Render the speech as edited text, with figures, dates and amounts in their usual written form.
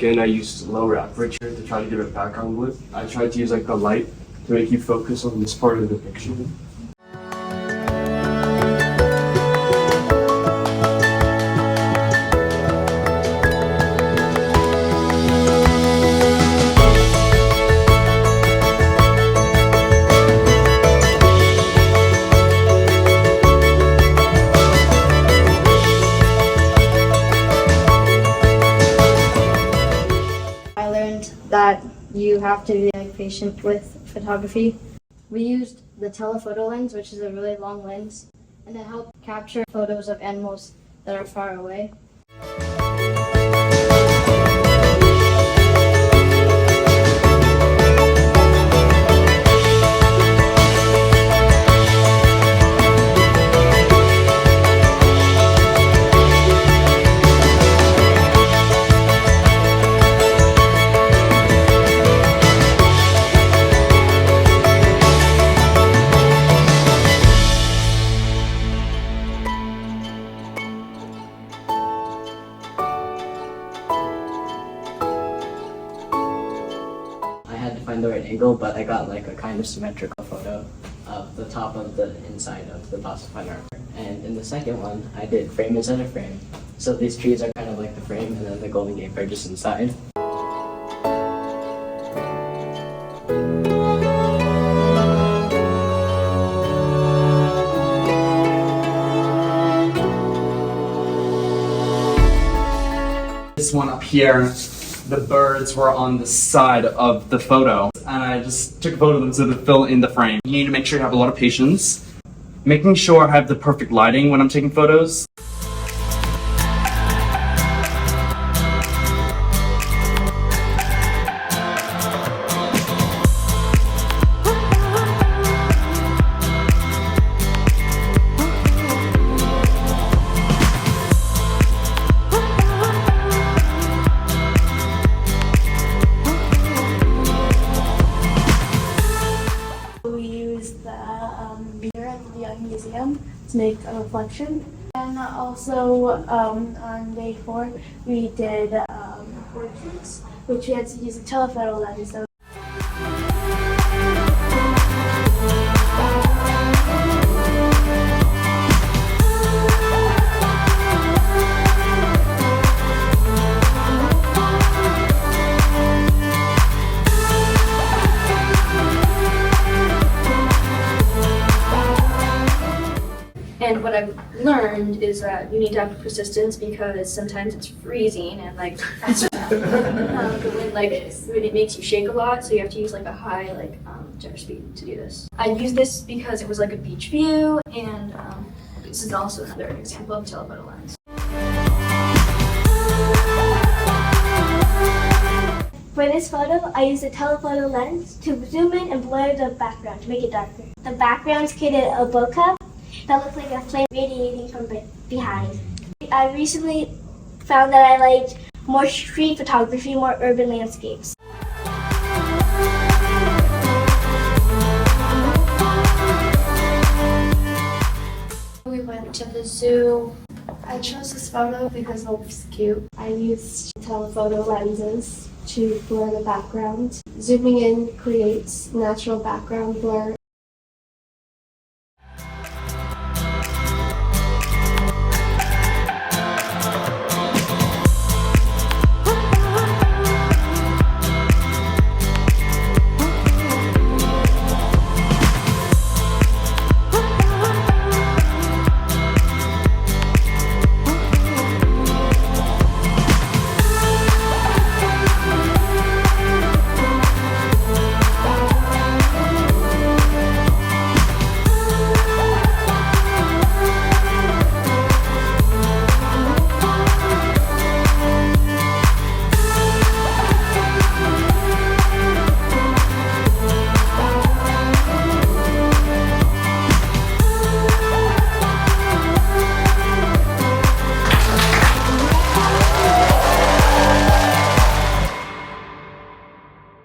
second, I used lower aperture to try to give it background blip. I tried to use like the light to make you focus on this part of the picture. I learned that you have to be patient with photography. We used the telephoto lens, which is a really long lens, and it helped capture photos of animals that are far away. I had to find the right angle, but I got like a kind of symmetrical photo of the top of the inside of the falsified armor. And in the second one, I did frame inside of frame. So these trees are kind of like the frame, and then the Golden Gate Bridge is inside. This one up here, the birds were on the side of the photo, and I just took a photo of them so they fill in the frame. You need to make sure you have a lot of patience, making sure I have the perfect lighting when I'm taking photos. We used the mirror at the Young Museum to make a reflection. And also on day 4, we did portraits, which we had to use a telephoto lens. So And what I've learned is that you need to have persistence because sometimes it's freezing and like the wind like really makes you shake a lot, so you have to use like a high shutter speed to do this. I used this because it was like a beach view, and this is also another example of telephoto lens. for this photo, I used a telephoto lens to zoom in and blur the background to make it darker. The background's created a bokeh that looked like a flame radiating from behind. I recently found that I liked more street photography, more urban landscapes. We went to the zoo. I chose this photo because it looks cute. I used telephoto lenses to blur the background. Zooming in creates natural background blur